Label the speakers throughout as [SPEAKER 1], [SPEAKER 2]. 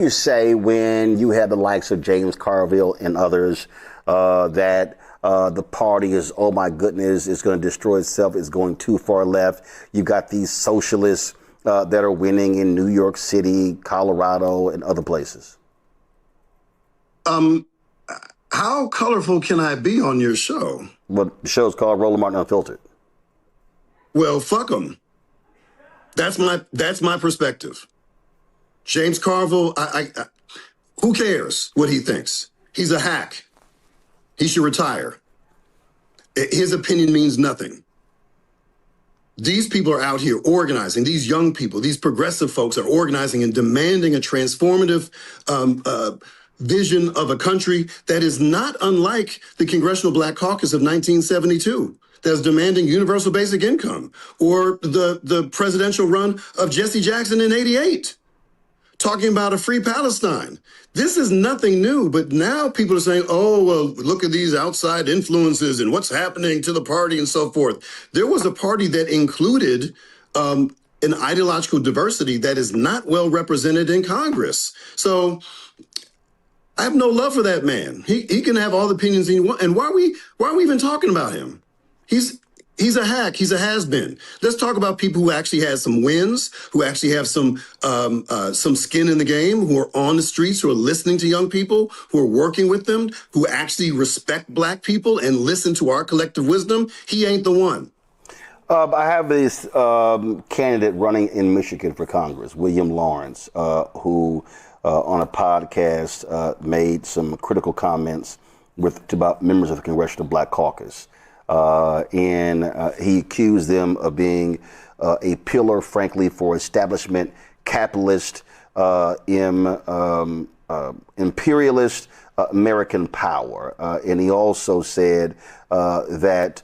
[SPEAKER 1] You say when you had the likes of James Carville and others that the party is, oh my goodness, it's going to destroy itself. It's going too far left. You got these socialists that are winning in New York City, Colorado, and other places.
[SPEAKER 2] How colorful can I be on your show?
[SPEAKER 1] Well, the show's called Roland Martin Unfiltered.
[SPEAKER 2] Well, fuck them. That's my perspective. James Carville, who cares what he thinks? He's a hack. He should retire. His opinion means nothing. These people are out here organizing. These young people, these progressive folks are organizing and demanding a transformative vision of a country that is not unlike the Congressional Black Caucus of 1972. That's demanding universal basic income, or the presidential run of Jesse Jackson in '88, talking about a free Palestine. This is nothing new, but now people are saying, oh, well, look at these outside influences and what's happening to the party and so forth. There was a party that included an ideological diversity that is not well represented in Congress. So I have no love for that man. He can have all the opinions he wants. And why are we even talking about him? He's a hack. He's a has-been. Let's talk about people who actually had some wins, who actually have some skin in the game, who are on the streets, who are listening to young people, who are working with them, who actually respect Black people and listen to our collective wisdom. He ain't the one.
[SPEAKER 1] I have this candidate running in Michigan for Congress, William Lawrence, who on a podcast made some critical comments about members of the Congressional Black Caucus. And he accused them of being a pillar, frankly, for establishment, capitalist, imperialist American power. And he also said that,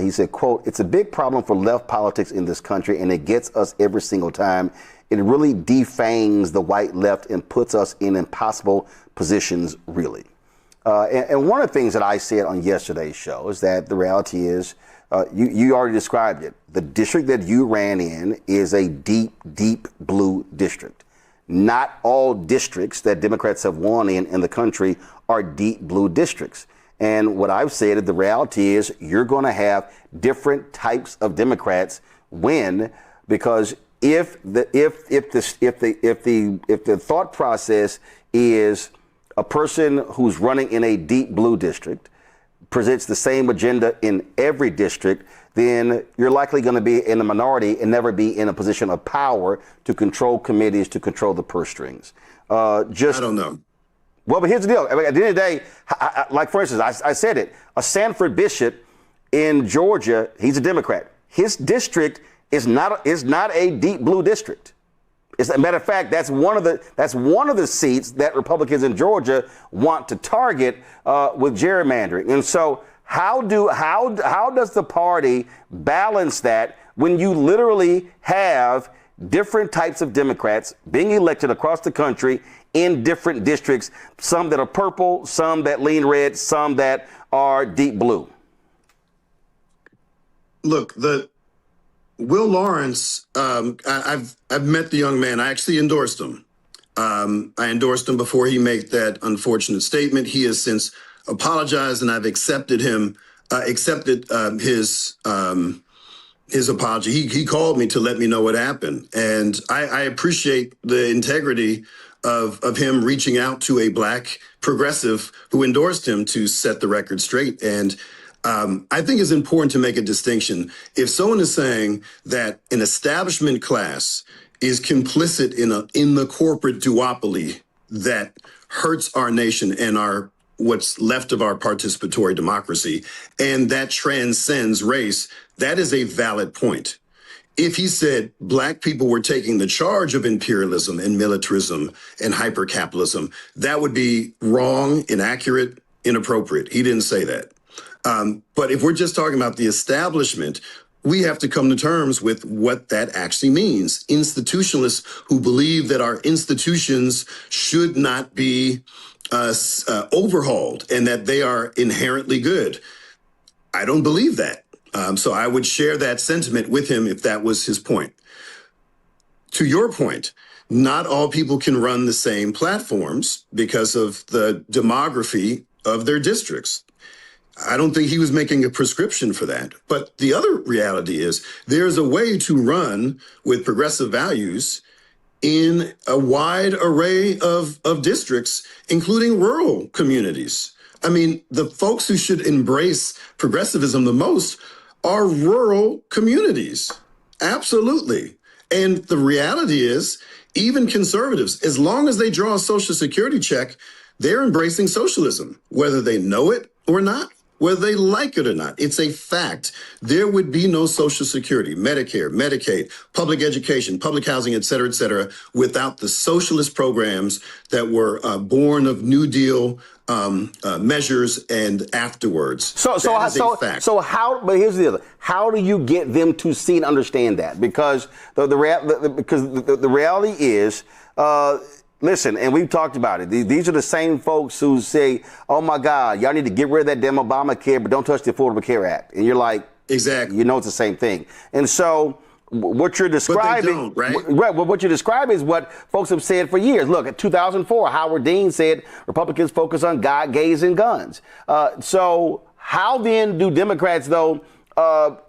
[SPEAKER 1] he said, quote, "It's a big problem for left politics in this country, and it gets us every single time. It really defangs the white left and puts us in impossible positions, really." And one of the things that I said on yesterday's show is that the reality is, you already described it. The district that you ran in is a deep, deep blue district. Not all districts that Democrats have won in the country are deep blue districts. And what I've said is the reality is you're going to have different types of Democrats win, because if the thought process is a person who's running in a deep blue district presents the same agenda in every district, then you're likely going to be in a minority and never be in a position of power to control committees, to control the purse strings.
[SPEAKER 2] I don't know.
[SPEAKER 1] Well, but here's the deal. I mean, at the end of the day, like, for instance, I said it, a Sanford Bishop in Georgia, he's a Democrat. His district is not a deep blue district. As a matter of fact, that's one of the seats that Republicans in Georgia want to target with gerrymandering. And so how does the party balance that when you literally have different types of Democrats being elected across the country in different districts, some that are purple, some that lean red, some that are deep blue?
[SPEAKER 2] Look, Will Lawrence, I've met the young man. I actually endorsed him. I endorsed him before he made that unfortunate statement. He has since apologized, and I've accepted his apology. He called me to let me know what happened, and I appreciate the integrity of him reaching out to a Black progressive who endorsed him to set the record straight. And I think it's important to make a distinction. If someone is saying that an establishment class is complicit in the corporate duopoly that hurts our nation and what's left of our participatory democracy, and that transcends race, that is a valid point. If he said Black people were taking the charge of imperialism and militarism and hypercapitalism, that would be wrong, inaccurate, inappropriate. He didn't say that. But if we're just talking about the establishment, we have to come to terms with what that actually means. Institutionalists who believe that our institutions should not be overhauled and that they are inherently good. I don't believe that. So I would share that sentiment with him if that was his point. To your point, Not all people can run the same platforms because of the demography of their districts. I don't think he was making a prescription for that. But the other reality is there's a way to run with progressive values in a wide array of districts, including rural communities. I mean, the folks who should embrace progressivism the most are rural communities. Absolutely. And the reality is, even conservatives, as long as they draw a Social Security check, they're embracing socialism, whether they know it or not, whether they like it or not. It's a fact. There would be no Social Security, Medicare, Medicaid, public education, public housing, et cetera, without the socialist programs that were born of New Deal measures and afterwards.
[SPEAKER 1] But here's the other. How do you get them to see and understand that? Because the reality is, listen, and we've talked about it. These are the same folks who say, "Oh my God, y'all need to get rid of that damn Obamacare, but don't touch the Affordable Care Act." And you're like,
[SPEAKER 2] exactly.
[SPEAKER 1] You know, it's the same thing. And so what you're describing,
[SPEAKER 2] but they don't, right?
[SPEAKER 1] Right. Well, what you're describing is what folks have said for years. Look, in 2004, Howard Dean said Republicans focus on God, gays, and guns. So how then do Democrats, though,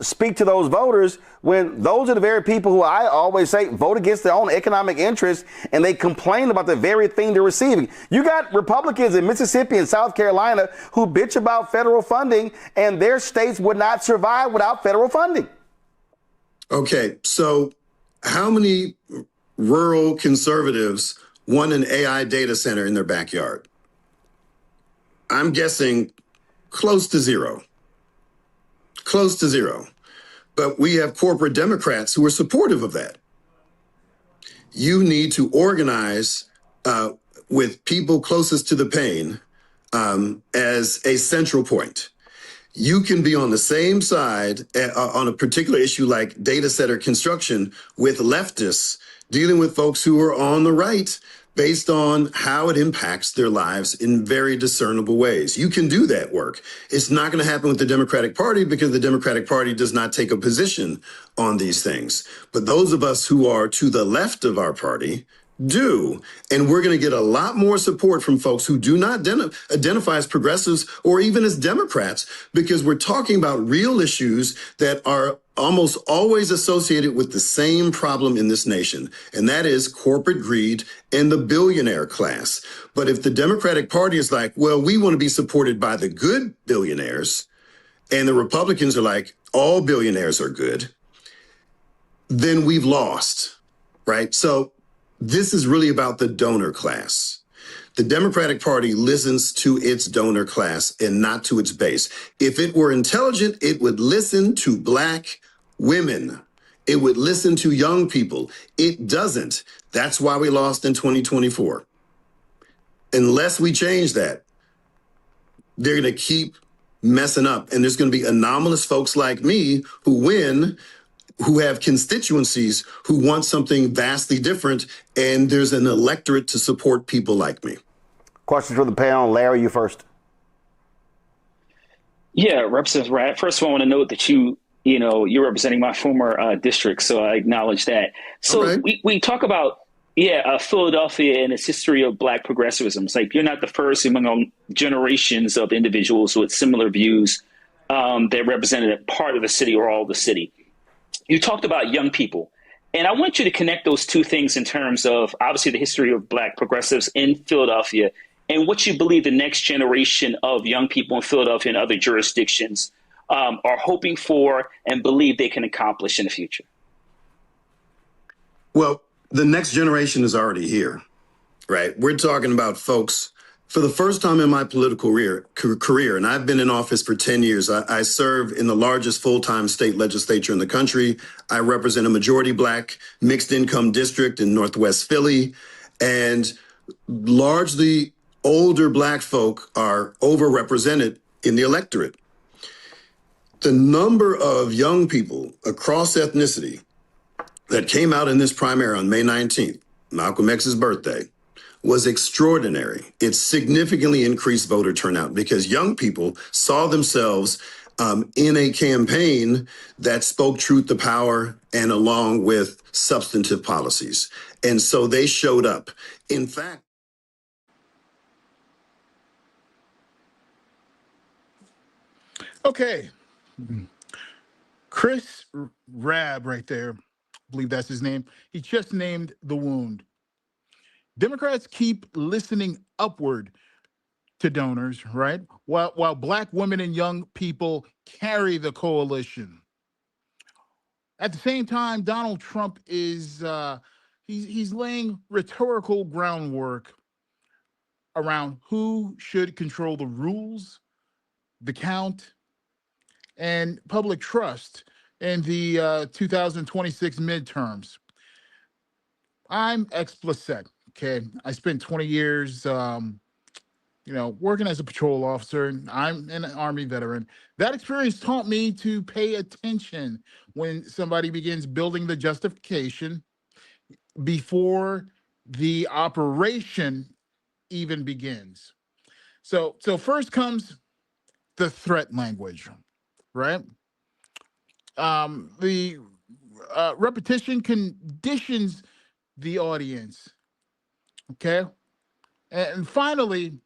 [SPEAKER 1] speak to those voters when those are the very people who I always say vote against their own economic interests, and they complain about the very thing they're receiving? You got Republicans in Mississippi and South Carolina who bitch about federal funding, and their states would not survive without federal funding.
[SPEAKER 2] Okay, so how many rural conservatives want an AI data center in their backyard? I'm guessing close to zero. Close to zero. But we have corporate Democrats who are supportive of that. You need to organize with people closest to the pain as a central point. You can be on the same side on a particular issue like data center construction with leftists dealing with folks who are on the right based on how it impacts their lives in very discernible ways. You can do that work. It's not going to happen with the Democratic Party because the Democratic Party does not take a position on these things. But those of us who are to the left of our party do. And we're going to get a lot more support from folks who do not identify as progressives or even as Democrats, because we're talking about real issues that are almost always associated with the same problem in this nation, and that is corporate greed and the billionaire class. But if the Democratic Party is like, well, we want to be supported by the good billionaires, and the Republicans are like, all billionaires are good, then we've lost, right? So this is really about the donor class. The Democratic Party listens to its donor class and not to its base. If it were intelligent, it would listen to Black women. It would listen to young people. It doesn't. That's why we lost in 2024. Unless we change that, they're going to keep messing up. And there's going to be anomalous folks like me who win, who have constituencies who want something vastly different, and there's an electorate to support people like me.
[SPEAKER 1] Questions for the panel. Larry, you first.
[SPEAKER 3] Yeah, Representative Rabb. First of all, I want to note that you're representing my former district, so I acknowledge that. So
[SPEAKER 2] Okay.
[SPEAKER 3] we talk about, Philadelphia and its history of Black progressivism. It's like you're not the first among generations of individuals with similar views that represented a part of the city or all of the city. You talked about young people, and I want you to connect those two things in terms of obviously the history of Black progressives in Philadelphia and what you believe the next generation of young people in Philadelphia and other jurisdictions are hoping for and believe they can accomplish in the future.
[SPEAKER 2] Well, the next generation is already here, right? We're talking about folks for the first time in my political career, and I've been in office for 10 years. I serve in the largest full-time state legislature in the country. I represent a majority Black mixed income district in Northwest Philly, and largely older Black folk are overrepresented in the electorate. The number of young people across ethnicity that came out in this primary on May 19th, Malcolm X's birthday, was extraordinary. It significantly increased voter turnout because young people saw themselves in a campaign that spoke truth to power and along with substantive policies. And so they showed up. In fact,
[SPEAKER 4] Okay. Chris Rabb right there, I believe that's his name. He just named the wound. Democrats keep listening upward to donors, right? While black women and young people carry the coalition. At the same time, Donald Trump is he's laying rhetorical groundwork around who should control the rules, the count, and public trust in the 2026 midterms. I'm explicit. Okay, I spent 20 years, working as a patrol officer. I'm an Army veteran. That experience taught me to pay attention when somebody begins building the justification before the operation even begins. So first comes the threat language, right? The repetition conditions the audience. Okay. And finally,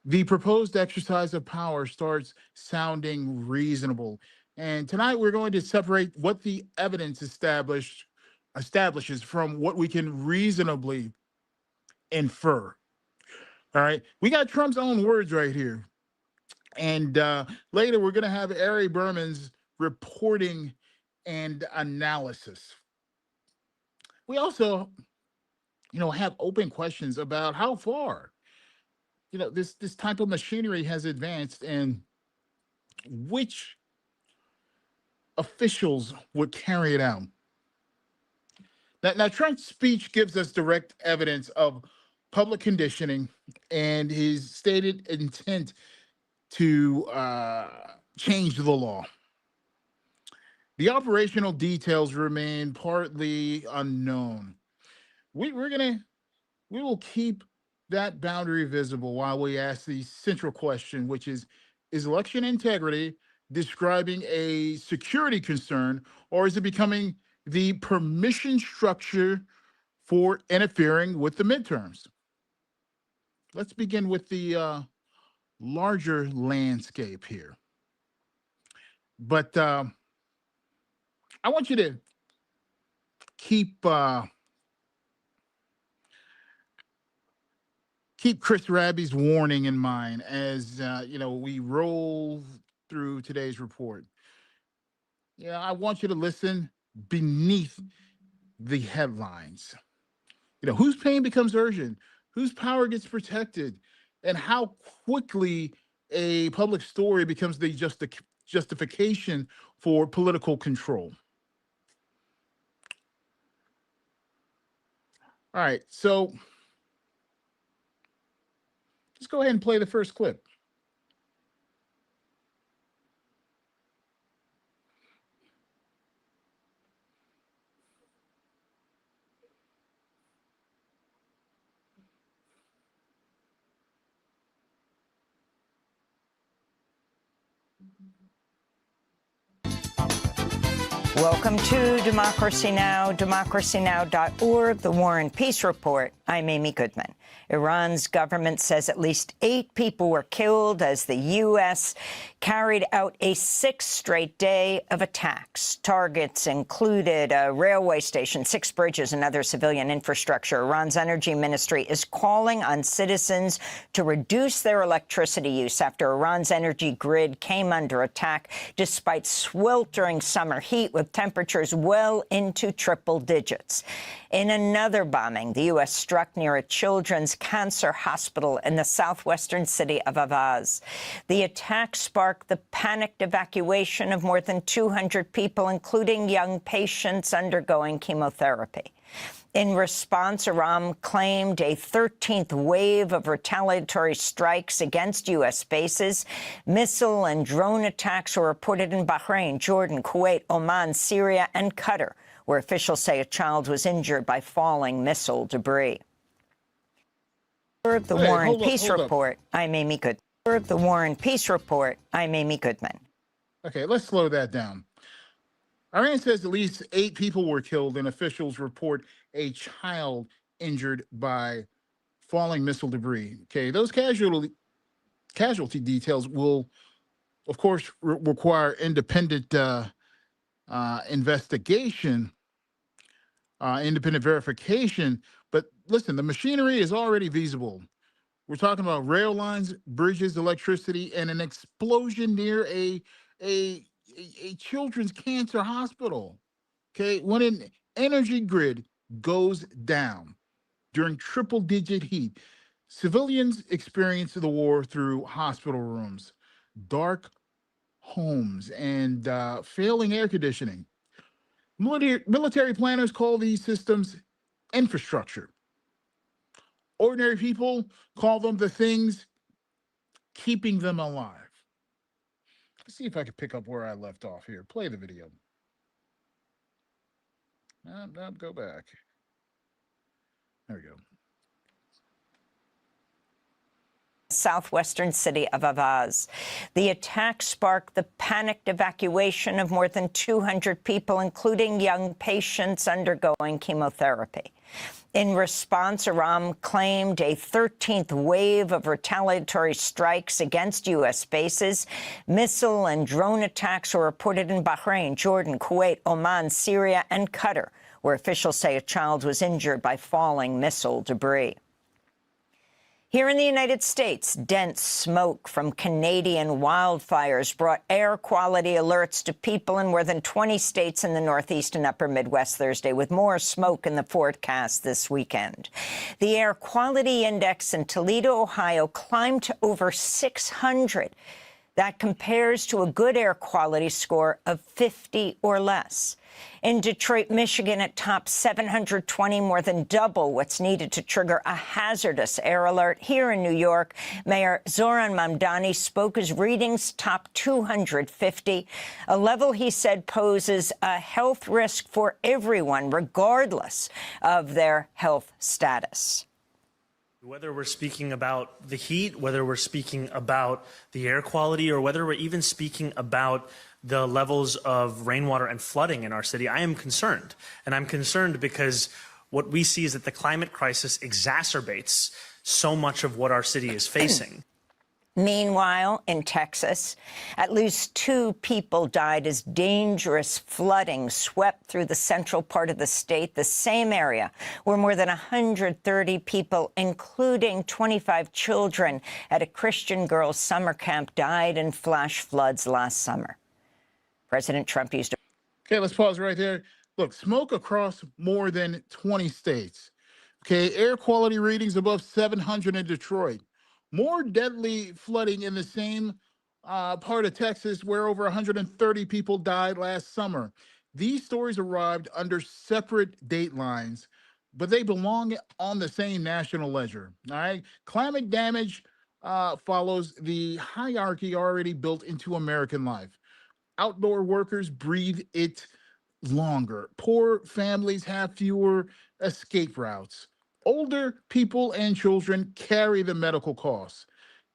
[SPEAKER 4] the proposed exercise of power starts sounding reasonable. And tonight we're going to separate what the evidence establishes from what we can reasonably infer. All right. We got Trump's own words right here. And later we're going to have Ari Berman's reporting and analysis. We also, have open questions about how far, this type of machinery has advanced and which officials would carry it out. Now Trump's speech gives us direct evidence of public conditioning and his stated intent to change the law. The operational details remain partly unknown. We will keep that boundary visible while we ask the central question, which is election integrity describing a security concern, or is it becoming the permission structure for interfering with the midterms? Let's begin with the larger landscape here. But I want you to keep Chris Rabby's warning in mind as we roll through today's report. I want you to listen beneath the headlines. Whose pain becomes urgent, whose power gets protected, and how quickly a public story becomes the justification for political control. All right, so let's go ahead and play the first clip.
[SPEAKER 5] Welcome to Democracy Now!, democracynow.org, The War and Peace Report. I'm Amy Goodman. Iran's government says at least 8 people were killed as the U.S. carried out a 6th straight day of attacks. Targets included a railway station, 6 bridges, and other civilian infrastructure. Iran's energy ministry is calling on citizens to reduce their electricity use after Iran's energy grid came under attack despite sweltering summer heat with temperatures well into triple digits. In another bombing, the U.S. struck near a children's cancer hospital in the southwestern city of Avaz. The attack sparked the panicked evacuation of more than 200 people, including young patients undergoing chemotherapy. In response, Iran claimed a 13th wave of retaliatory strikes against U.S. bases. Missile and drone attacks were reported in Bahrain, Jordan, Kuwait, Oman, Syria, and Qatar, where officials say a child was injured by falling missile debris. For the War and Peace Report, I'm Amy Goodman. For the War and Peace Report, I'm Amy Goodman.
[SPEAKER 4] Okay, let's slow that down. Iran says at least 8 people were killed, and officials report a child injured by falling missile debris. Okay, those casualty details will, of course, require independent investigation, independent verification. But listen, the machinery is already visible. We're talking about rail lines, bridges, electricity, and an explosion near a, a children's cancer hospital. Okay, when an energy grid goes down during triple-digit heat, civilians experience the war through hospital rooms, dark homes, and failing air conditioning. Military planners call these systems infrastructure. Ordinary people call them the things keeping them alive. Let's see if I can pick up where I left off here. Play the video. No, go back. There we go.
[SPEAKER 5] Southwestern city of Avaz. The attack sparked the panicked evacuation of more than 200 people, including young patients undergoing chemotherapy. In response, Iran claimed a 13th wave of retaliatory strikes against U.S. bases. Missile and drone attacks were reported in Bahrain, Jordan, Kuwait, Oman, Syria, and Qatar, where officials say a child was injured by falling missile debris. Here in the United States, dense smoke from Canadian wildfires brought air quality alerts to people in more than 20 states in the Northeast and Upper Midwest Thursday, with more smoke in the forecast this weekend. The air quality index in Toledo, Ohio, climbed to over 600. That compares to a good air quality score of 50 or less. In Detroit, Michigan, it tops 720, more than double what's needed to trigger a hazardous air alert. Here in New York, Mayor Zoran Mamdani spoke as readings topped 250, a level he said poses a health risk for everyone, regardless of their health status.
[SPEAKER 6] Whether we're speaking about the heat, whether we're speaking about the air quality, or whether we're even speaking about the levels of rainwater and flooding in our city, I am concerned. And I'm concerned because what we see is that the climate crisis exacerbates so much of what our city is facing.
[SPEAKER 5] Meanwhile, in Texas, at least 2 people died as dangerous flooding swept through the central part of the state, the same area where more than 130 people, including 25 children at a Christian girls' summer camp, died in flash floods last summer. President Trump used...
[SPEAKER 4] Okay, let's pause right there. Look, smoke across more than 20 states. Okay, air quality readings above 700 in Detroit. More deadly flooding in the same part of Texas where over 130 people died last summer. These stories arrived under separate datelines, but they belong on the same national ledger. All right, climate damage follows the hierarchy already built into American life. Outdoor workers breathe it longer. Poor families have fewer escape routes. Older people and children carry the medical costs.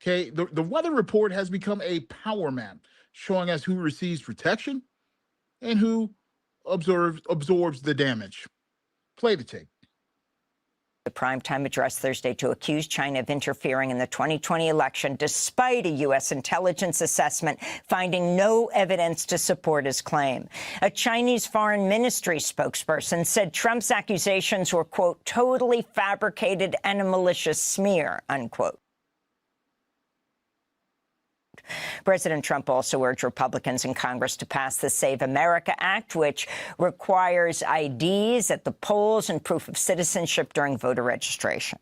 [SPEAKER 4] Okay, the weather report has become a power map showing us who receives protection and who absorbs the damage. Play the tape.
[SPEAKER 5] The primetime address Thursday to accuse China of interfering in the 2020 election, despite a U.S. intelligence assessment finding no evidence to support his claim. A Chinese foreign ministry spokesperson said Trump's accusations were, quote, totally fabricated and a malicious smear, unquote. President Trump also urged Republicans in Congress to pass the Save America Act, which requires IDs at the polls and proof of citizenship during voter registration.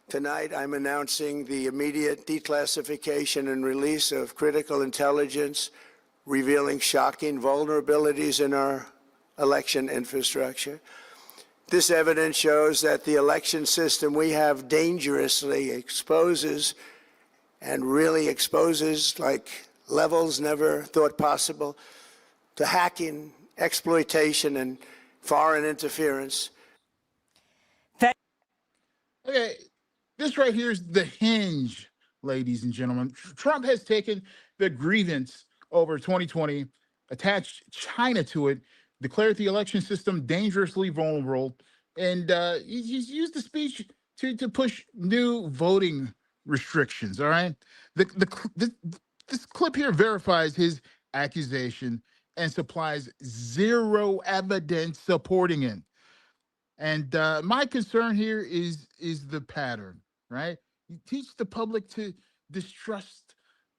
[SPEAKER 7] Tonight, I'm announcing the immediate declassification and release of critical intelligence revealing shocking vulnerabilities in our election infrastructure. This evidence shows that the election system we have dangerously exposes and really exposes, like levels never thought possible, to hacking, exploitation, and foreign interference.
[SPEAKER 4] Okay, this right here is the hinge, ladies and gentlemen. Trump has taken the grievance over 2020, attached China to it, declared the election system dangerously vulnerable, and he's used the speech to push new voting restrictions. All right, this clip here verifies his accusation and supplies zero evidence supporting it. And my concern here is the pattern, right? You teach the public to distrust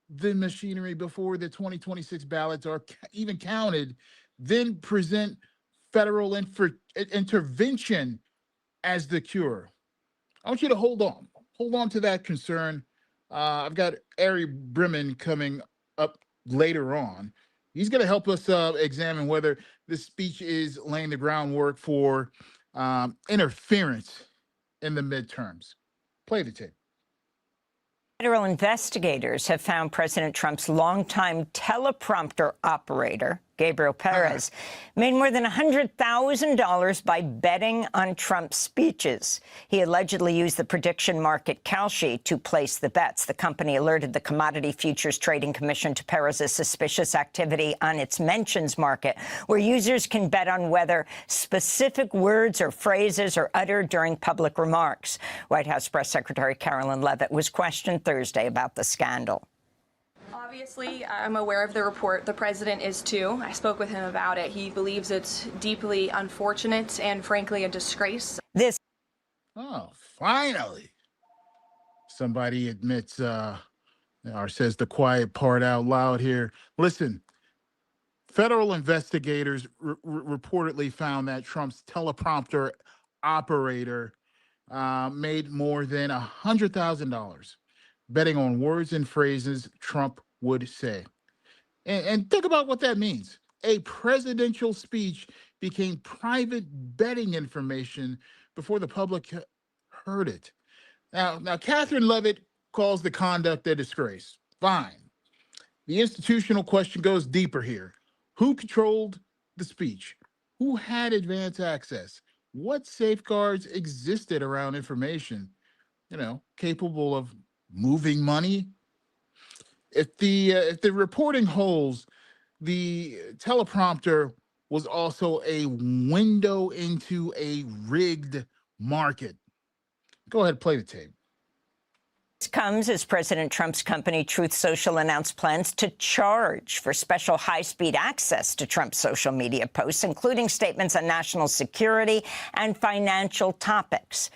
[SPEAKER 4] the machinery before the 2026 ballots are even counted, then present federal intervention as the cure. I want you to hold on to that concern. I've got Ari Berman coming up later on. He's going to help us examine whether this speech is laying the groundwork for interference in the midterms. Play the tape.
[SPEAKER 5] Federal investigators have found President Trump's longtime teleprompter operator, Gabriel Perez, made more than $100,000 by betting on Trump's speeches. He allegedly used the prediction market Kalshi to place the bets. The company alerted the Commodity Futures Trading Commission to Perez's suspicious activity on its mentions market, where users can bet on whether specific words or phrases are uttered during public remarks. White House Press Secretary Carolyn Leavitt was questioned Thursday about the scandal.
[SPEAKER 8] Obviously, I'm aware of the report. The president is too. I spoke with him about it. He believes it's deeply unfortunate and, frankly, a disgrace.
[SPEAKER 4] Oh, finally. Somebody admits or says the quiet part out loud here. Listen, federal investigators reportedly found that Trump's teleprompter operator made more than $100,000 betting on words and phrases Trump would say. And think about what that means. A presidential speech became private betting information before the public heard it. Now, Catherine Leavitt calls the conduct a disgrace. Fine. The institutional question goes deeper here. Who controlled the speech? Who had advance access? What safeguards existed around information, capable of moving money? If the reporting holds, the teleprompter was also a window into a rigged market. Go ahead, play the tape.
[SPEAKER 5] This comes as President Trump's company Truth Social announced plans to charge for special high-speed access to Trump's social media posts, including statements on national security and financial topics.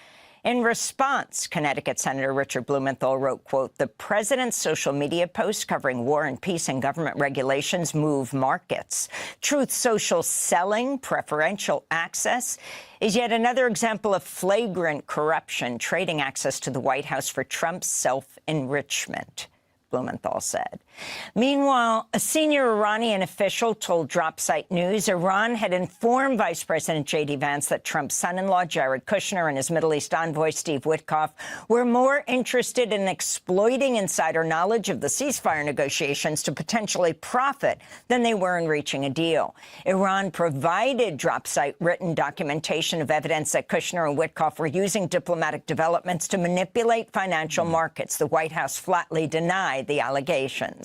[SPEAKER 5] In response, Connecticut Senator Richard Blumenthal wrote, quote, "The president's social media posts covering war and peace and government regulations move markets. Truth Social selling preferential access is yet another example of flagrant corruption, trading access to the White House for Trump's self-enrichment," Blumenthal said. Meanwhile, a senior Iranian official told DropSite News Iran had informed Vice President J.D. Vance that Trump's son-in-law, Jared Kushner, and his Middle East envoy, Steve Witkoff, were more interested in exploiting insider knowledge of the ceasefire negotiations to potentially profit than they were in reaching a deal. Iran provided DropSite written documentation of evidence that Kushner and Witkoff were using diplomatic developments to manipulate financial markets. The White House flatly denied the allegations.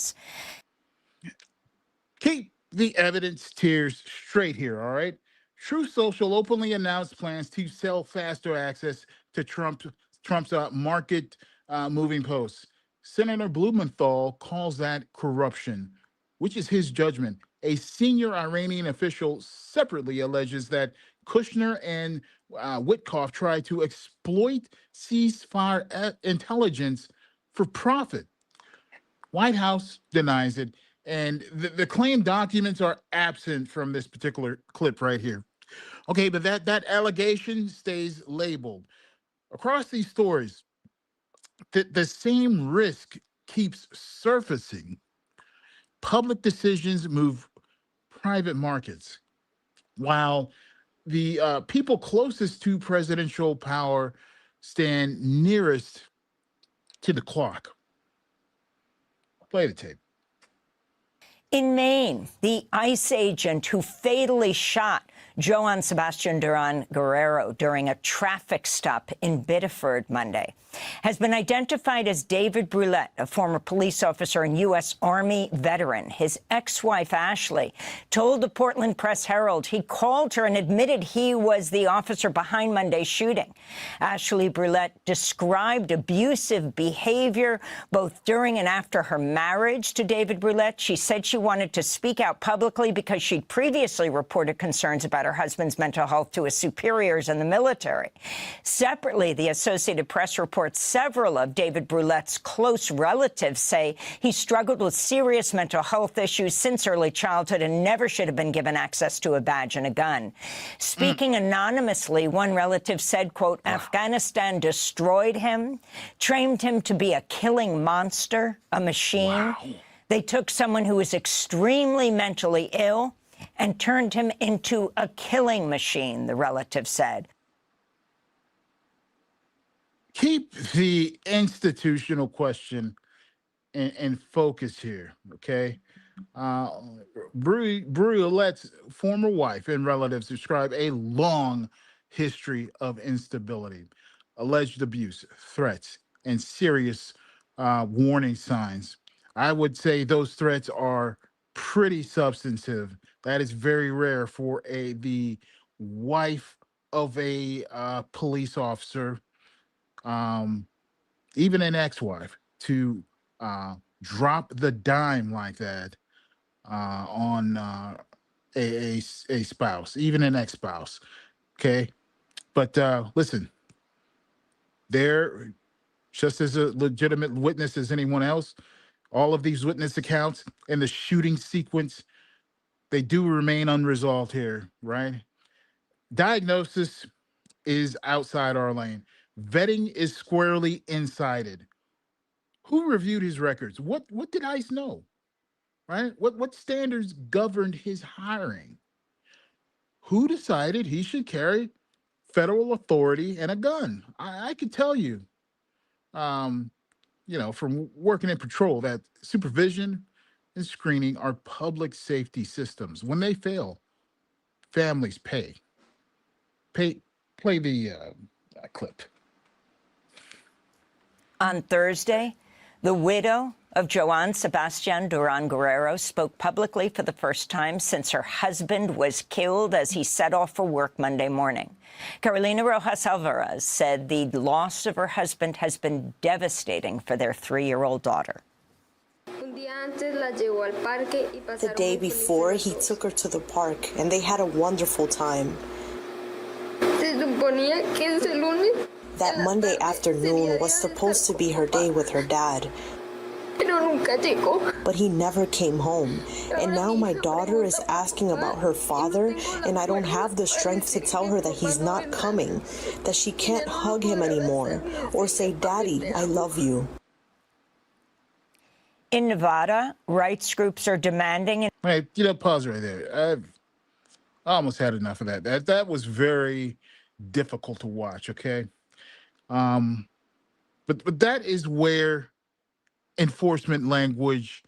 [SPEAKER 4] Keep the evidence tiers straight here, all right? Truth Social openly announced plans to sell faster access to Trump's market moving posts. Senator Blumenthal calls that corruption, which is his judgment. A senior Iranian official separately alleges that Kushner and Witkoff tried to exploit ceasefire intelligence for profit. White House denies it, and the claimed documents are absent from this particular clip right here. Okay, but that allegation stays labeled. Across these stories, the same risk keeps surfacing. Public decisions move private markets, while the people closest to presidential power stand nearest to the clock. Play the tape.
[SPEAKER 5] In Maine, the ICE agent who fatally shot Joan Sebastian Duran Guerrero during a traffic stop in Biddeford Monday has been identified as David Brulette, a former police officer and U.S. Army veteran. His ex-wife, Ashley, told the Portland Press-Herald he called her and admitted he was the officer behind Monday's shooting. Ashley Brulette described abusive behavior both during and after her marriage to David Brulette. She said she wanted to speak out publicly because she'd previously reported concerns about her husband's mental health to his superiors in the military. Separately, the Associated Press reports several of David Brulette's close relatives say he struggled with serious mental health issues since early childhood and never should have been given access to a badge and a gun. Speaking anonymously, one relative said, quote, Afghanistan destroyed him, trained him to be a killing monster, a machine. They took someone who was extremely mentally ill and turned him into a killing machine, the relative said.
[SPEAKER 4] Keep the institutional question in focus here, okay? Brulette's former wife and relatives describe a long history of instability, alleged abuse, threats, and serious warning signs. I would say those threats are pretty substantive. That is very rare for the wife of a police officer, even an ex-wife, to drop the dime like that on a spouse, even an ex-spouse. Okay, but listen, they're just as a legitimate witness as anyone else. All of these witness accounts and the shooting sequence, they do remain unresolved here, right? Diagnosis is outside our lane. Vetting is squarely inside it. Who reviewed his records? What did ICE know? Right? What standards governed his hiring? Who decided he should carry federal authority and a gun? I could tell you, from working in patrol, that supervision and screening are public safety systems. When they fail, families pay. Play the clip.
[SPEAKER 5] On Thursday, the widow of Joan Sebastian Duran Guerrero spoke publicly for the first time since her husband was killed as he set off for work Monday morning. Carolina Rojas Alvarez said the loss of her husband has been devastating for their 3-year-old daughter.
[SPEAKER 9] The day before, he took her to the park, and they had a wonderful time. That Monday afternoon was supposed to be her day with her dad. But he never came home. And now my daughter is asking about her father, and I don't have the strength to tell her that he's not coming, that she can't hug him anymore, or say, Daddy, I love you.
[SPEAKER 5] In Nevada, rights groups are demanding...
[SPEAKER 4] Hey, pause right there. I almost had enough of that. That was very difficult to watch, okay? But that is where enforcement language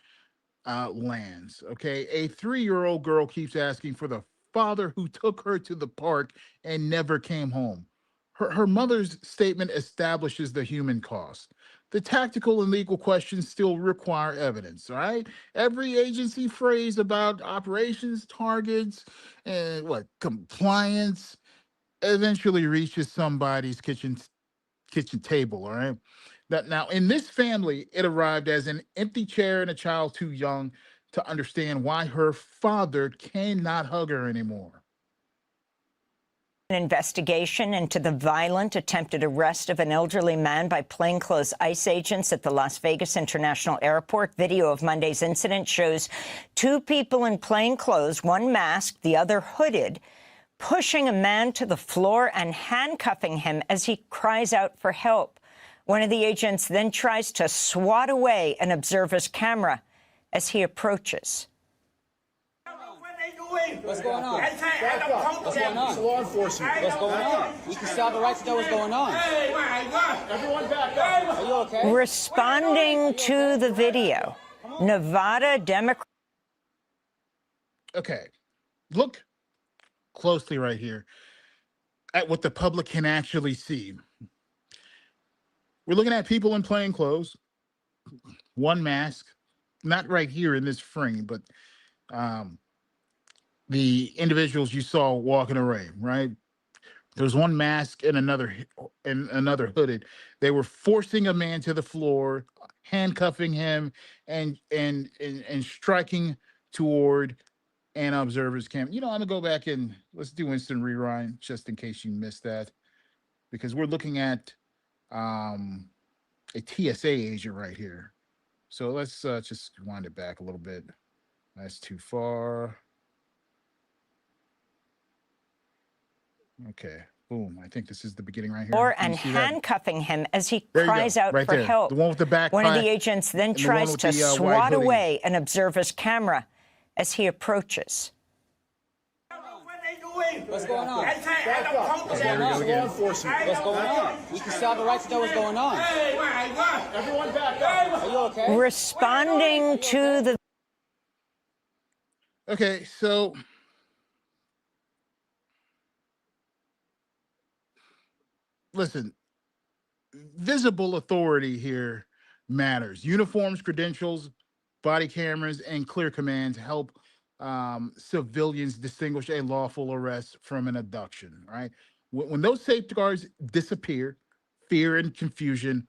[SPEAKER 4] lands, okay? A 3-year-old girl keeps asking for the father who took her to the park and never came home. Her mother's statement establishes the human cost. The tactical and legal questions still require evidence, all right? Every agency phrase about operations, targets, and compliance eventually reaches somebody's kitchen table, all right? Now, in this family, it arrived as an empty chair and a child too young to understand why her father cannot hug her anymore.
[SPEAKER 5] An investigation into the violent attempted arrest of an elderly man by plainclothes ICE agents at the Las Vegas International Airport. Video of Monday's incident shows 2 people in plainclothes, one masked, the other hooded, pushing a man to the floor and handcuffing him as he cries out for help. One of the agents then tries to swat away an observer's camera as he approaches.
[SPEAKER 10] What's going on? What's going on? Law enforcement. What's going on? We can still have the right to know what's going on. Everyone back up. Are you okay?
[SPEAKER 5] Responding to the video, Nevada Democrat.
[SPEAKER 4] Okay, look closely right here at what the public can actually see. we're looking at people in plain clothes, one mask, not right here in this frame, but the individuals you saw walking away, right? There's one mask and another hooded. They were forcing a man to the floor, handcuffing him, and striking toward an observer's camera. You know, I'm gonna go back and let's do instant rewind just in case you missed that, because we're looking at a TSA agent right here. So let's just wind it back a little bit. That's too far. Okay, boom. I think this is the beginning right here.
[SPEAKER 5] And handcuffing him as he cries out
[SPEAKER 4] right
[SPEAKER 5] for
[SPEAKER 4] there.
[SPEAKER 5] help.
[SPEAKER 4] The one with the backpack.
[SPEAKER 5] One of the agents then tries to swat away an observer's camera as he approaches.
[SPEAKER 10] What's going on? What's going on? What's going on? We can still have the right to know what's going on. Everyone back up. Are you okay?
[SPEAKER 5] Responding to the...
[SPEAKER 4] Okay, so... Listen, visible authority here matters. Uniforms, credentials, body cameras, and clear commands help civilians distinguish a lawful arrest from an abduction, right? When those safeguards disappear, fear and confusion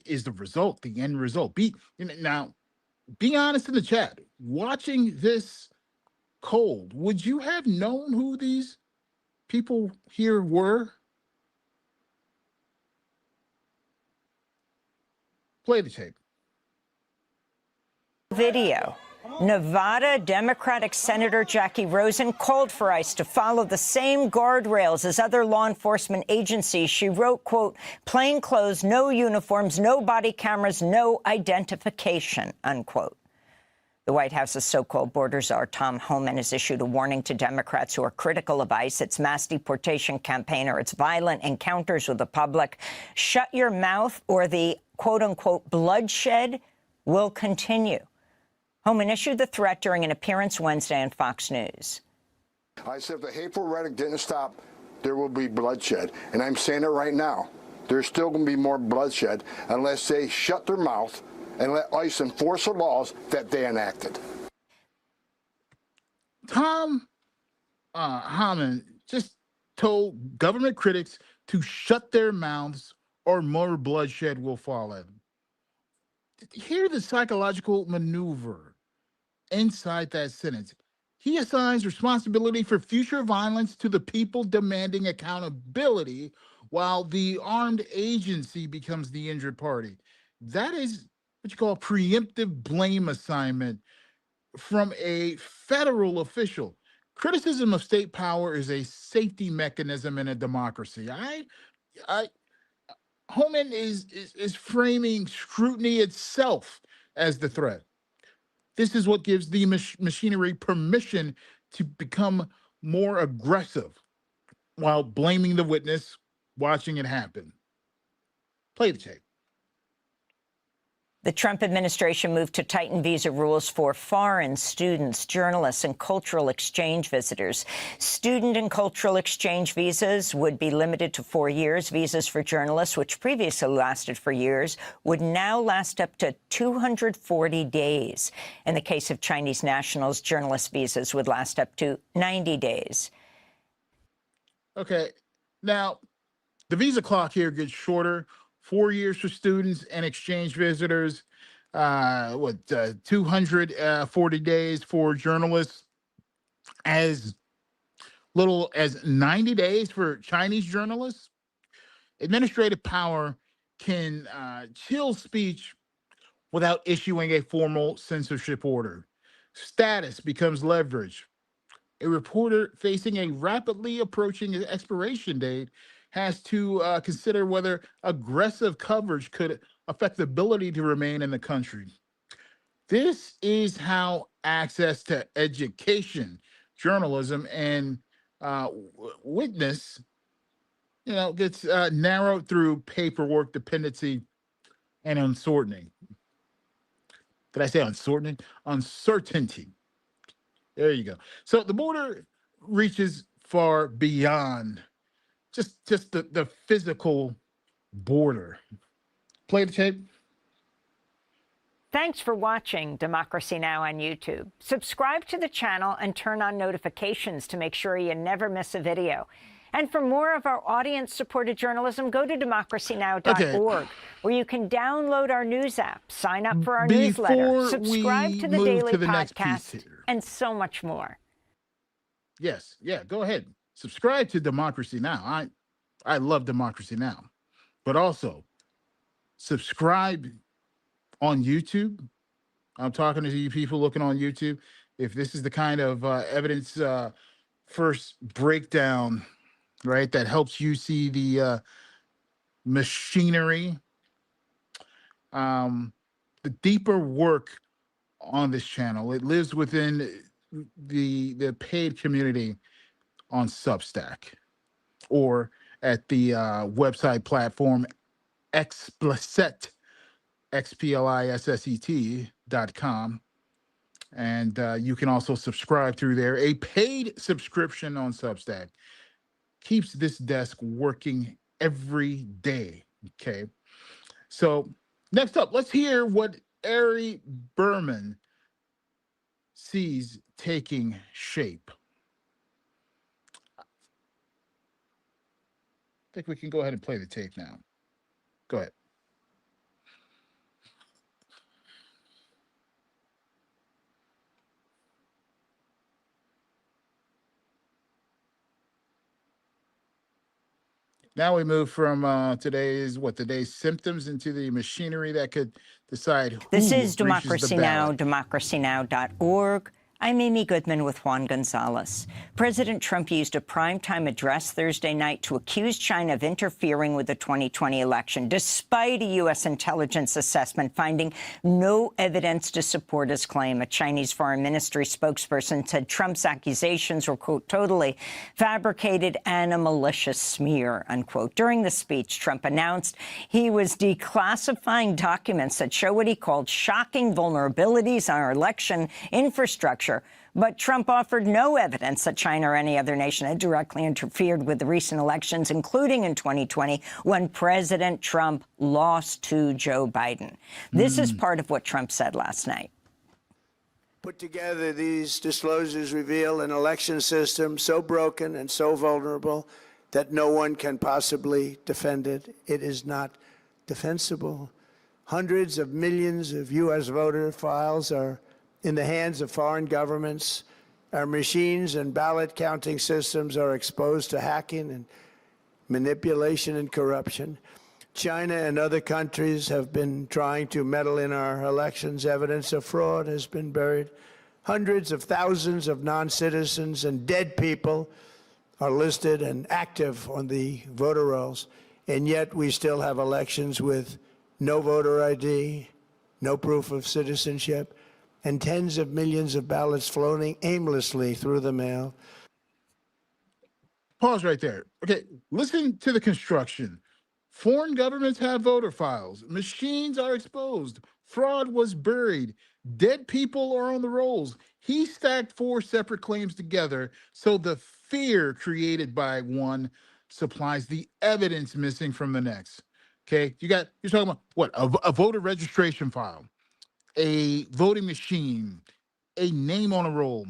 [SPEAKER 4] is the result, the end result. Now, be honest in the chat. Watching this cold, would you have known who these people here were? Play the tape.
[SPEAKER 5] Video. Nevada Democratic Senator Jackie Rosen called for ICE to follow the same guardrails as other law enforcement agencies. She wrote, quote, plain clothes, no uniforms, no body cameras, no identification, unquote. The White House's so-called border czar, Tom Homan, has issued a warning to Democrats who are critical of ICE, its mass deportation campaign, or its violent encounters with the public. Shut your mouth or the quote-unquote bloodshed will continue. Homan issued the threat during an appearance Wednesday on Fox News.
[SPEAKER 11] I said if the hateful rhetoric didn't stop, there will be bloodshed. And I'm saying it right now. There's still going to be more bloodshed unless they shut their mouth and let ICE enforce the laws that they enacted.
[SPEAKER 4] Tom Homan just told government critics to shut their mouths or more bloodshed will follow. Hear the psychological maneuver inside that sentence. He assigns responsibility for future violence to the people demanding accountability, while the armed agency becomes the injured party. That is what you call preemptive blame assignment from a federal official. Criticism of state power is a safety mechanism in a democracy. Homan is framing scrutiny itself as the threat. This is what gives the machinery permission to become more aggressive while blaming the witness watching it happen. Play the tape.
[SPEAKER 5] The Trump administration moved to tighten visa rules for foreign students, journalists, and cultural exchange visitors. Student and cultural exchange visas would be limited to 4 years. Visas for journalists, which previously lasted for years, would now last up to 240 days. In the case of Chinese nationals, journalist visas would last up to 90 days.
[SPEAKER 4] Okay, now the visa clock here gets shorter. 4 years for students and exchange visitors, 240 days for journalists, as little as 90 days for Chinese journalists. Administrative power can chill speech without issuing a formal censorship order. Status becomes leverage. A reporter facing a rapidly approaching expiration date has to consider whether aggressive coverage could affect the ability to remain in the country. This is how access to education, journalism, and witness, gets narrowed through paperwork dependency and uncertainty. Did I say uncertainty? Uncertainty. There you go. So the border reaches far beyond just the physical border. Play the tape.
[SPEAKER 5] Thanks for watching Democracy Now! On YouTube. Subscribe to the channel and turn on notifications to make sure you never miss a video. And for more of our audience-supported journalism, go to democracynow.org, where you can download our news app, sign up for our newsletter, subscribe to the daily podcast, and so much more.
[SPEAKER 4] Yes, yeah, go ahead. Subscribe to Democracy Now! I love Democracy Now! But also, subscribe on YouTube. I'm talking to you people looking on YouTube. If this is the kind of evidence first breakdown, right, that helps you see the machinery, the deeper work on this channel, it lives within the paid community on Substack or at the website platform Explicit, explicit.com, and you can also subscribe through there. A paid subscription on Substack keeps this desk working every day. Okay, so next up, let's hear what Ari Berman sees taking shape. I think we can go ahead and play the tape now. Go ahead. Now we move from today's symptoms into the machinery that could decide who
[SPEAKER 5] This is
[SPEAKER 4] reaches
[SPEAKER 5] Democracy
[SPEAKER 4] the
[SPEAKER 5] Now!,
[SPEAKER 4] ballot.
[SPEAKER 5] democracynow.org. I'm Amy Goodman with Juan Gonzalez. President Trump used a primetime address Thursday night to accuse China of interfering with the 2020 election, despite a U.S. intelligence assessment finding no evidence to support his claim. A Chinese foreign ministry spokesperson said Trump's accusations were, quote, totally fabricated and a malicious smear, unquote. During the speech, Trump announced he was declassifying documents that show what he called shocking vulnerabilities in our election infrastructure. But Trump offered no evidence that China or any other nation had directly interfered with the recent elections, including in 2020, when President Trump lost to Joe Biden. This is part of what Trump said last night.
[SPEAKER 7] Put together, these disclosures reveal an election system so broken and so vulnerable that no one can possibly defend it. It is not defensible. Hundreds of millions of U.S. voter files are in the hands of foreign governments. Our machines and ballot counting systems are exposed to hacking and manipulation and corruption. China and other countries have been trying to meddle in our elections. Evidence of fraud has been buried. Hundreds of thousands of non-citizens and dead people are listed and active on the voter rolls, and yet we still have elections with no voter ID, no proof of citizenship, and tens of millions of ballots floating aimlessly through the mail.
[SPEAKER 4] Pause right there. Okay, listen to the construction. Foreign governments have voter files. Machines are exposed. Fraud was buried. Dead people are on the rolls. He stacked 4 separate claims together, so the fear created by one supplies the evidence missing from the next. Okay, you're talking about what? A voter registration file, a voting machine, a name on a roll,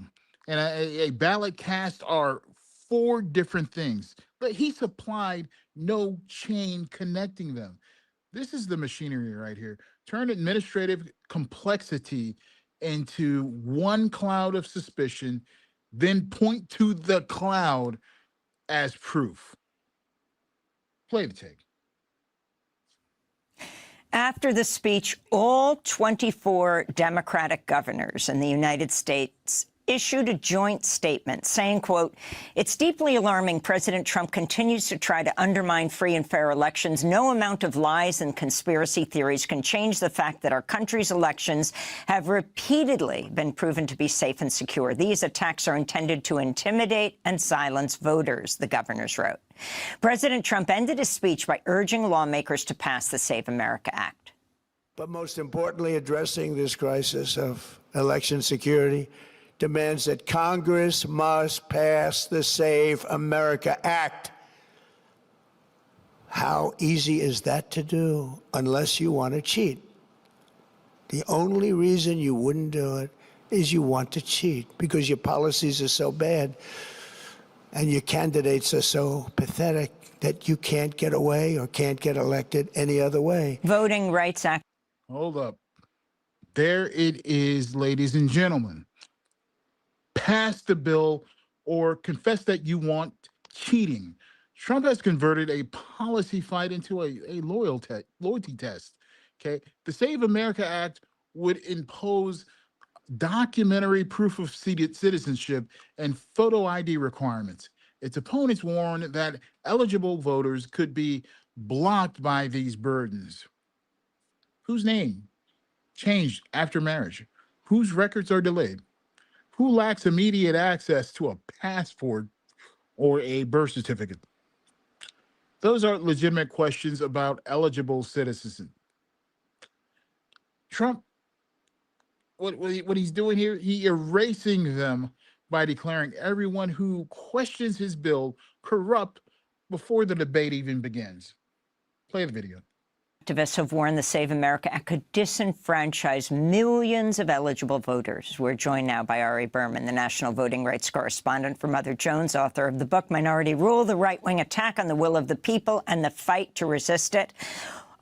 [SPEAKER 4] and a ballot cast are 4 different things. But he supplied no chain connecting them. This is the machinery right here. Turn administrative complexity into one cloud of suspicion, then point to the cloud as proof. Play the tape.
[SPEAKER 5] After the speech, all 24 Democratic governors in the United States issued a joint statement saying, quote, it's deeply alarming President Trump continues to try to undermine free and fair elections. No amount of lies and conspiracy theories can change the fact that our country's elections have repeatedly been proven to be safe and secure. These attacks are intended to intimidate and silence voters, the governors wrote. President Trump ended his speech by urging lawmakers to pass the Save America Act.
[SPEAKER 7] But most importantly, addressing this crisis of election security demands that Congress must pass the Save America Act. How easy is that to do unless you want to cheat? The only reason you wouldn't do it is you want to cheat because your policies are so bad and your candidates are so pathetic that you can't get away or can't get elected any other way.
[SPEAKER 5] Voting Rights Act.
[SPEAKER 4] Hold up. There it is, ladies and gentlemen. Pass the bill or confess that you want cheating. Trump has converted a policy fight into a loyalty test. Okay. The Save America Act would impose documentary proof of citizenship and photo ID requirements. Its opponents warn that eligible voters could be blocked by these burdens. Whose name changed after marriage? Whose records are delayed? Who lacks immediate access to a passport or a birth certificate? Those are legitimate questions about eligible citizens. Trump, what he's doing here, he erasing them by declaring everyone who questions his bill corrupt before the debate even begins. Play the video.
[SPEAKER 5] Activists have warned the Save America Act could disenfranchise millions of eligible voters. We're joined now by Ari Berman, the national voting rights correspondent for Mother Jones, author of the book Minority Rule, The Right-Wing Attack on the Will of the People and the Fight to Resist It.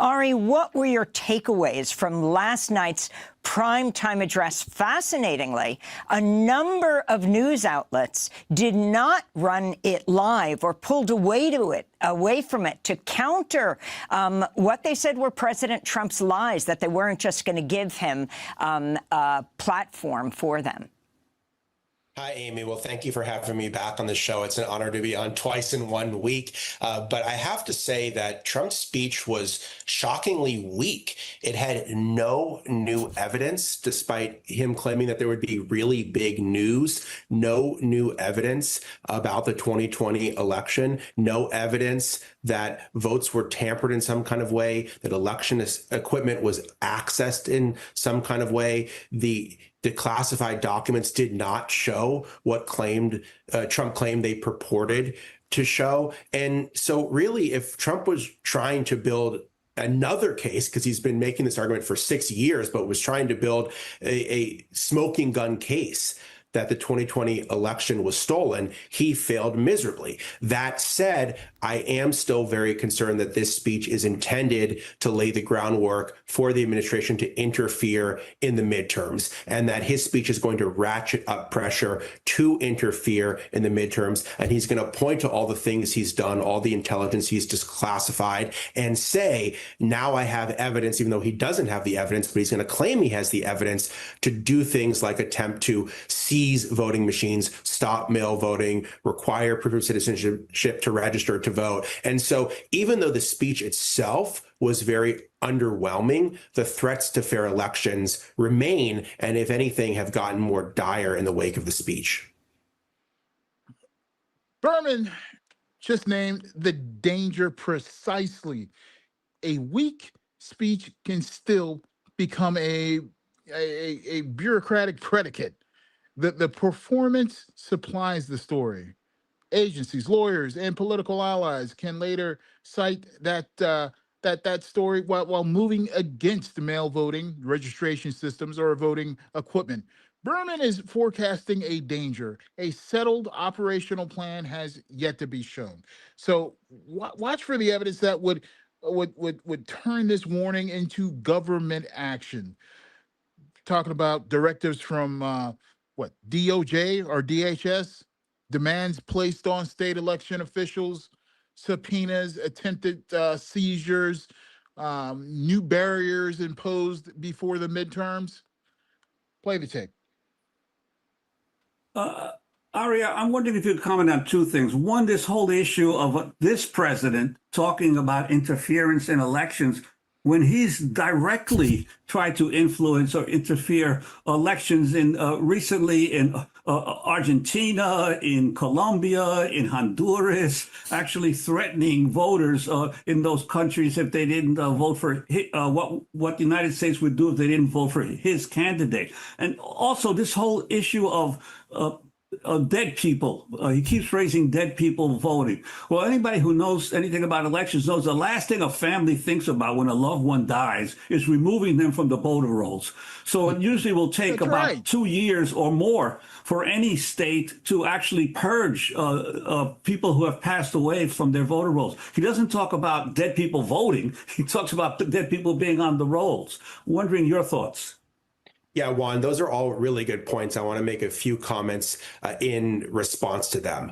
[SPEAKER 5] Ari, what were your takeaways from last night's primetime address? Fascinatingly, a number of news outlets did not run it live or pulled away from it to counter what they said were President Trump's lies, that they weren't just going to give him a platform for them.
[SPEAKER 12] Hi, Amy. Well, thank you for having me back on the show. It's an honor to be on twice in 1 week. But I have to say that Trump's speech was shockingly weak. It had no new evidence, despite him claiming that there would be really big news. No new evidence about the 2020 election. No evidence that votes were tampered in some kind of way, that election equipment was accessed in some kind of way. The classified documents did not show what Trump claimed they purported to show. And so really, if Trump was trying to build another case, because he's been making this argument for 6 years, but was trying to build a smoking gun case that the 2020 election was stolen, he failed miserably. That said, I am still very concerned that this speech is intended to lay the groundwork for the administration to interfere in the midterms, and that his speech is going to ratchet up pressure to interfere in the midterms. And he's going to point to all the things he's done, all the intelligence he's disclassified, and say, now I have evidence, even though he doesn't have the evidence, but he's going to claim he has the evidence to do things like attempt to seize voting machines, stop mail voting, require proof of citizenship to register to vote. And so even though the speech itself was very underwhelming, the threats to fair elections remain, and if anything, have gotten more dire in the wake of the speech.
[SPEAKER 4] Berman just named the danger precisely. A weak speech can still become a bureaucratic predicate. The performance supplies the story. Agencies, lawyers, and political allies can later cite that story while moving against mail voting, registration systems, or voting equipment. Berman is forecasting a danger. A settled operational plan has yet to be shown. So watch for the evidence that would turn this warning into government action. Talking about directives from DOJ or DHS, demands placed on state election officials, subpoenas, attempted seizures, new barriers imposed before the midterms. Play the tape.
[SPEAKER 13] Ari, I'm wondering if you'd comment on two things. One, this whole issue of this president talking about interference in elections when he's directly tried to influence or interfere elections in recently in Argentina, in Colombia, in Honduras, actually threatening voters in those countries if they didn't vote for what the United States would do if they didn't vote for his candidate. And also this whole issue of dead people. He keeps raising dead people voting. Well, anybody who knows anything about elections knows the last thing a family thinks about when a loved one dies is removing them from the voter rolls. So it usually will take about 2 years or more for any state to actually purge people who have passed away from their voter rolls. He doesn't talk about dead people voting. He talks about dead people being on the rolls. Wondering your thoughts.
[SPEAKER 12] Yeah, Juan, those are all really good points. I want to make a few comments in response to them.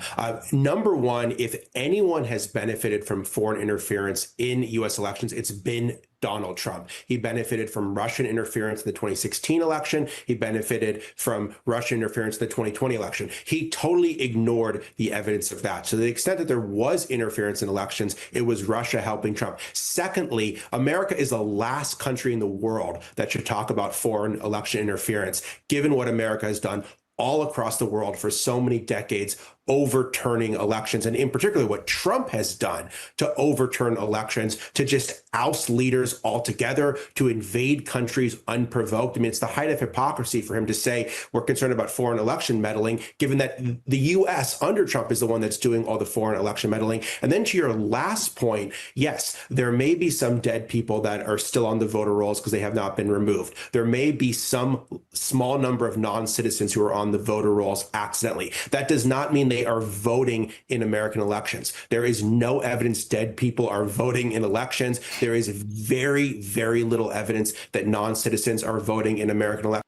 [SPEAKER 12] Number one, if anyone has benefited from foreign interference in U.S. elections, it's been Donald Trump. He benefited from Russian interference in the 2016 election. He benefited from Russian interference in the 2020 election. He totally ignored the evidence of that. So to the extent that there was interference in elections, it was Russia helping Trump. Secondly, America is the last country in the world that should talk about foreign election interference, given what America has done all across the world for so many decades, overturning elections, and in particular what Trump has done to overturn elections, to just oust leaders altogether, to invade countries unprovoked. I mean, it's the height of hypocrisy for him to say we're concerned about foreign election meddling, given that the U.S. under Trump is the one that's doing all the foreign election meddling. And then to your last point, yes, there may be some dead people that are still on the voter rolls because they have not been removed. There may be some small number of non-citizens who are on the voter rolls accidentally. That does not mean they are voting in American elections. There is no evidence dead people are voting in elections. There is very, very little evidence that non-citizens are voting in American elections.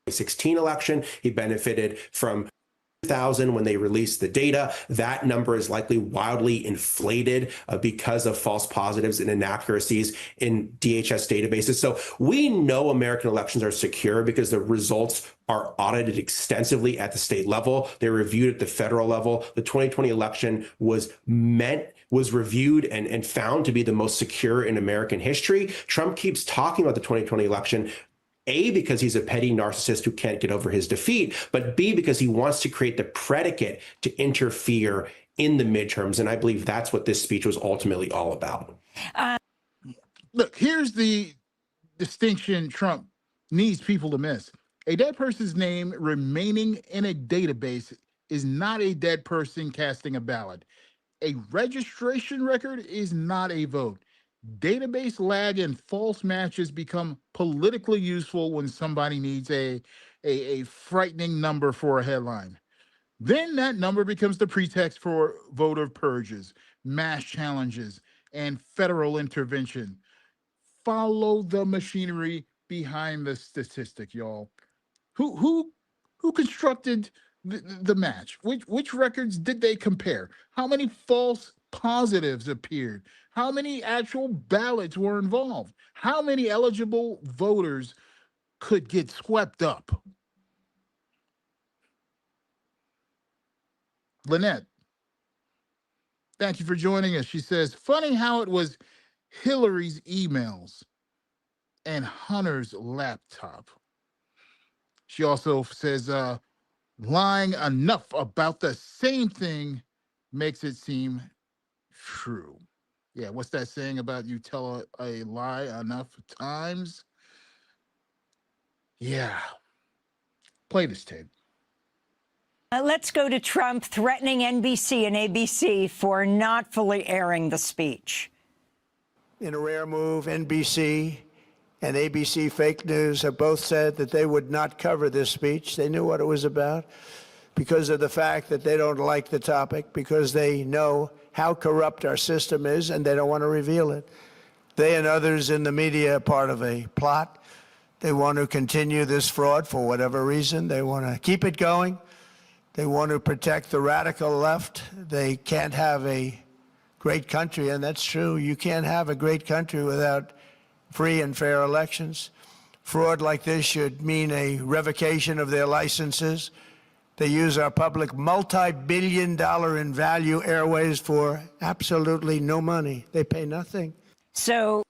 [SPEAKER 12] 2016 election, he benefited from 2000 when they released the data. That number is likely wildly inflated because of false positives and inaccuracies in DHS databases. So we know American elections are secure because the results are audited extensively at the state level. They're reviewed at the federal level. The 2020 election was reviewed and found to be the most secure in American history. Trump keeps talking about the 2020 election, A, because he's a petty narcissist who can't get over his defeat, but B, because he wants to create the predicate to interfere in the midterms. And I believe that's what this speech was ultimately all about.
[SPEAKER 4] Look, here's the distinction Trump needs people to miss. A dead person's name remaining in a database is not a dead person casting a ballot. A registration record is not a vote. Database lag and false matches become politically useful when somebody needs a frightening number for a headline. Then that number becomes the pretext for voter purges, mass challenges, and federal intervention. Follow the machinery behind the statistic, y'all. Who constructed the match? Which records did they compare? How many false positives appeared? How many actual ballots were involved? How many eligible voters could get swept up? Lynette, thank you for joining us. She says, funny how it was Hillary's emails and Hunter's laptop. She also says, lying enough about the same thing makes it seem true. Yeah, what's that saying about you tell a lie enough times? Yeah. Play this tape.
[SPEAKER 5] Let's go to Trump threatening NBC and ABC for not fully airing the speech.
[SPEAKER 7] In a rare move, NBC and ABC Fake News have both said that they would not cover this speech. They knew what it was about because of the fact that they don't like the topic, because they know how corrupt our system is and they don't want to reveal it. They and others in the media are part of a plot. They want to continue this fraud for whatever reason. They want to keep it going. They want to protect the radical left. They can't have a great country, and that's true. You can't have a great country without free and fair elections. Fraud like this should mean a revocation of their licenses. They use our public multi-billion-dollar in value airways for absolutely no money. They pay nothing.
[SPEAKER 5] So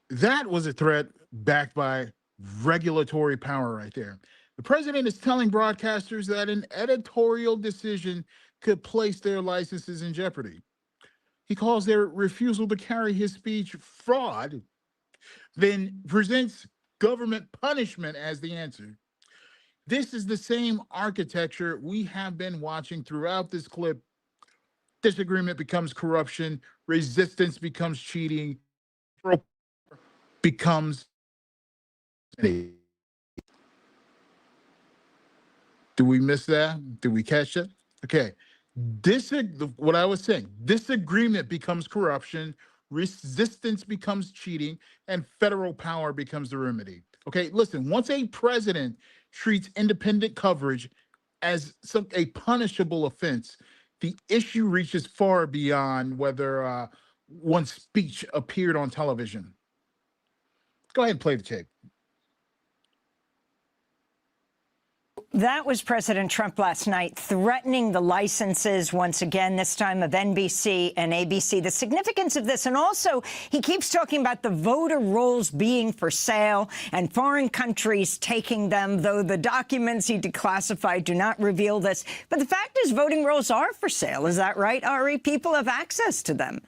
[SPEAKER 4] that was a threat backed by regulatory power right there. The president is telling broadcasters that an editorial decision could place their licenses in jeopardy. He calls their refusal to carry his speech fraud, then presents government punishment as the answer. This is the same architecture we have been watching throughout this clip. Disagreement becomes corruption, resistance becomes cheating, becomes. Do we miss that? Did we catch it? Okay. What I was saying, disagreement becomes corruption, resistance becomes cheating, and federal power becomes the remedy. Okay, listen, once a president treats independent coverage as a punishable offense, the issue reaches far beyond whether one's speech appeared on television. Go ahead and play the tape.
[SPEAKER 5] That was President Trump last night threatening the licenses once again, this time of NBC and ABC. The significance of this, and also he keeps talking about the voter rolls being for sale and foreign countries taking them, though the documents he declassified do not reveal this. But the fact is voting rolls are for sale. Is that right, Ari? People have access to them.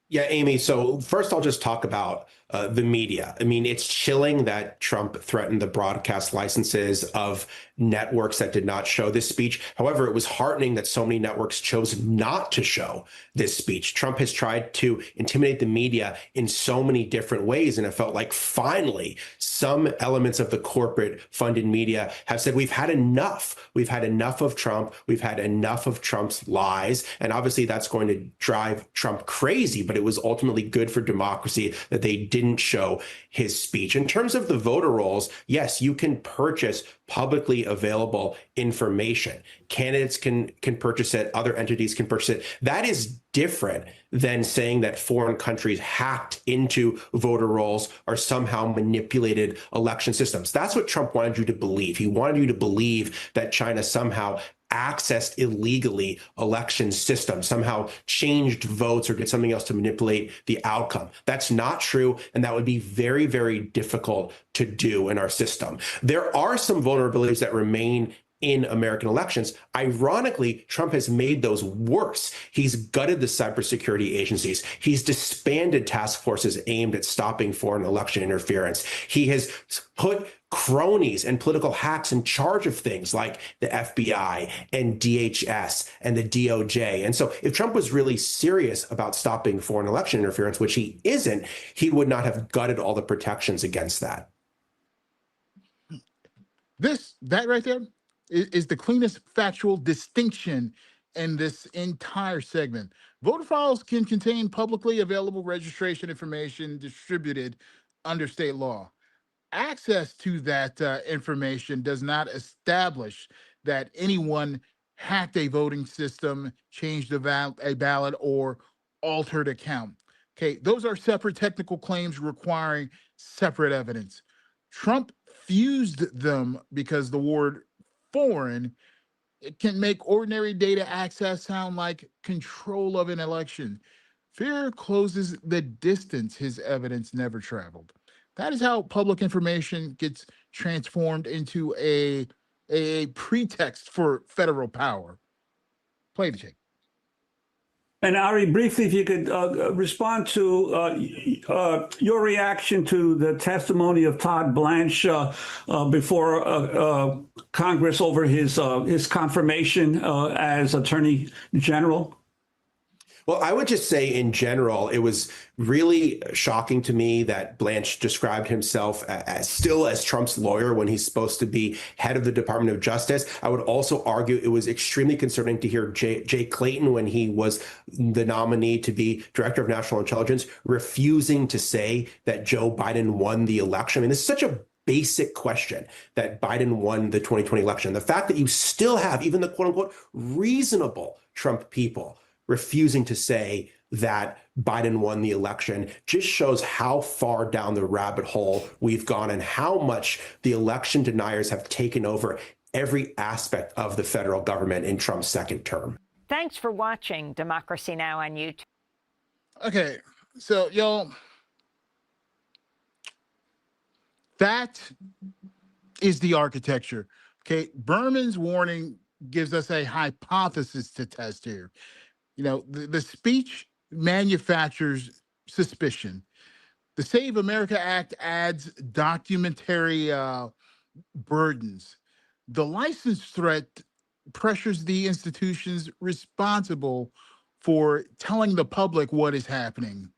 [SPEAKER 12] Yeah, Amy. So first, I'll just talk about the media. I mean, it's chilling that Trump threatened the broadcast licenses of networks that did not show this speech. However, it was heartening that so many networks chose not to show this speech. Trump has tried to intimidate the media in so many different ways, and it felt like finally some elements of the corporate funded media have said, we've had enough. We've had enough of Trump. We've had enough of Trump's lies. And obviously that's going to drive Trump crazy, but it was ultimately good for democracy that they didn't show his speech. In terms of the voter rolls, yes, you can purchase publicly available information. Candidates can purchase it. Other entities can purchase it. That is different than saying that foreign countries hacked into voter rolls or somehow manipulated election systems. That's what Trump wanted you to believe. He wanted you to believe that China somehow accessed illegally election systems, somehow changed votes or did something else to manipulate the outcome. That's not true, and that would be very, very difficult to do in our system. There are some vulnerabilities that remain in American elections. Ironically, Trump has made those worse. He's gutted the cybersecurity agencies. He's disbanded task forces aimed at stopping foreign election interference. He has put cronies and political hacks in charge of things like the FBI and DHS and the DOJ. And so if Trump was really serious about stopping foreign election interference, which he isn't, he would not have gutted all the protections against that.
[SPEAKER 4] That right there is the cleanest factual distinction in this entire segment. Voter files can contain publicly available registration information distributed under state law. Access to that information does not establish that anyone hacked a voting system, changed a ballot, or altered a count. Okay, those are separate technical claims requiring separate evidence. Trump fused them because the word foreign, it can make ordinary data access sound like control of an election. Fear closes the distance his evidence never traveled. That is how public information gets transformed into a pretext for federal power. Play the tape.
[SPEAKER 13] And Ari, briefly, if you could respond to your reaction to the testimony of Todd Blanche before Congress over his confirmation as Attorney General.
[SPEAKER 12] Well, I would just say in general, it was really shocking to me that Blanche described himself as Trump's lawyer when he's supposed to be head of the Department of Justice. I would also argue it was extremely concerning to hear Jay Clayton, when he was the nominee to be Director of National Intelligence, refusing to say that Joe Biden won the election. I mean, this is such a basic question that Biden won the 2020 election. The fact that you still have even the quote unquote reasonable Trump people refusing to say that Biden won the election just shows how far down the rabbit hole we've gone and how much the election deniers have taken over every aspect of the federal government in Trump's second term.
[SPEAKER 5] Thanks for watching Democracy Now! On YouTube.
[SPEAKER 4] Okay, so y'all, that is the architecture. Okay, Berman's warning gives us a hypothesis to test here. You know, the speech manufactures suspicion. The Save America Act adds documentary burdens. The license threat pressures the institutions responsible for telling the public what is happening.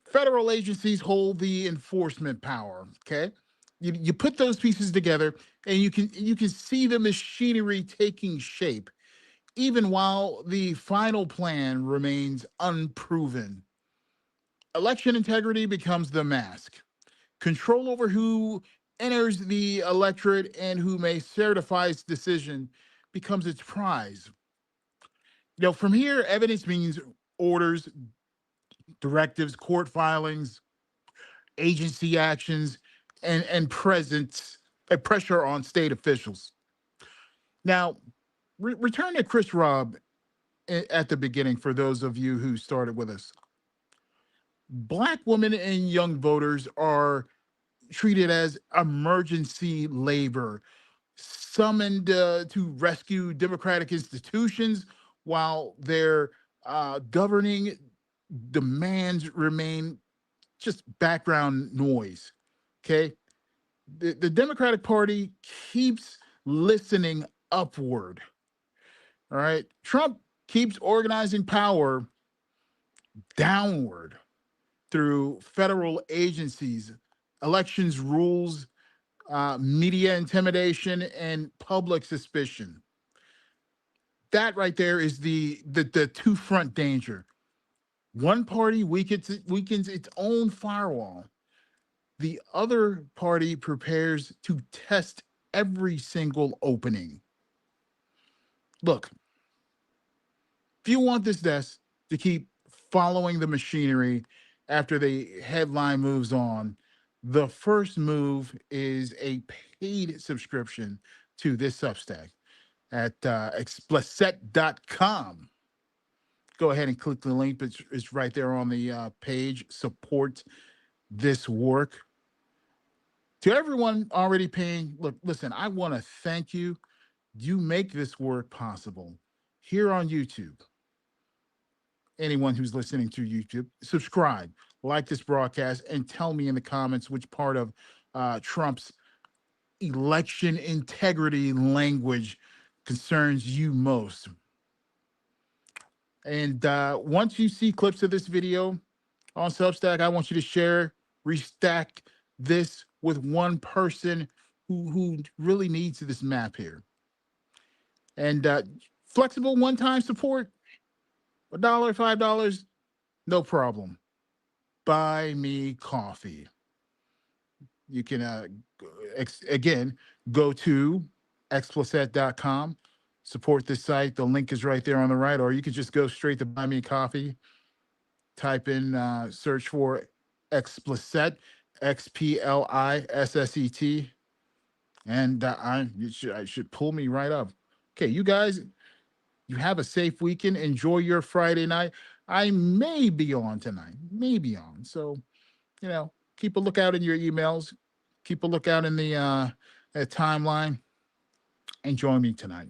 [SPEAKER 4] Federal agencies hold the enforcement power. Okay, you put those pieces together, and you can see the machinery taking shape, even while the final plan remains unproven. Election integrity becomes the mask. Control over who enters the electorate and who may certify its decision becomes its prize. From here, evidence means orders, directives, court filings, agency actions, and presence and pressure on state officials. Now, return to Chris Rabb at the beginning for those of you who started with us. Black women and young voters are treated as emergency labor, summoned to rescue democratic institutions while their governing demands remain just background noise. Okay. The Democratic Party keeps listening upward. All right. Trump keeps organizing power downward through federal agencies, elections rules, media intimidation, and public suspicion. That right there is the two front danger. One party weakens its own firewall. The other party prepares to test every single opening. Look, if you want this desk to keep following the machinery after the headline moves on, the first move is a paid subscription to this Substack at explicit.com. Go ahead and click the link. It's right there on the page. Support this work. To everyone already paying, look, listen, I want to thank you. You make this work possible here on YouTube. Anyone who's listening to YouTube, subscribe, like this broadcast, and tell me in the comments which part of Trump's election integrity language concerns you most. And once you see clips of this video on Substack, I want you to share, restack this with one person who really needs this map here. And flexible one-time support, $1, $5, no problem. Buy me coffee. You can, again, go to explicit.com, support this site. The link is right there on the right, or you could just go straight to Buy Me Coffee. Type in, search for Explicit, XPLISSET, and I should pull me right up. Okay, you guys, you have a safe weekend. Enjoy your Friday night. I may be on tonight, maybe on. So, keep a lookout in your emails. Keep a lookout in the timeline. And join me tonight.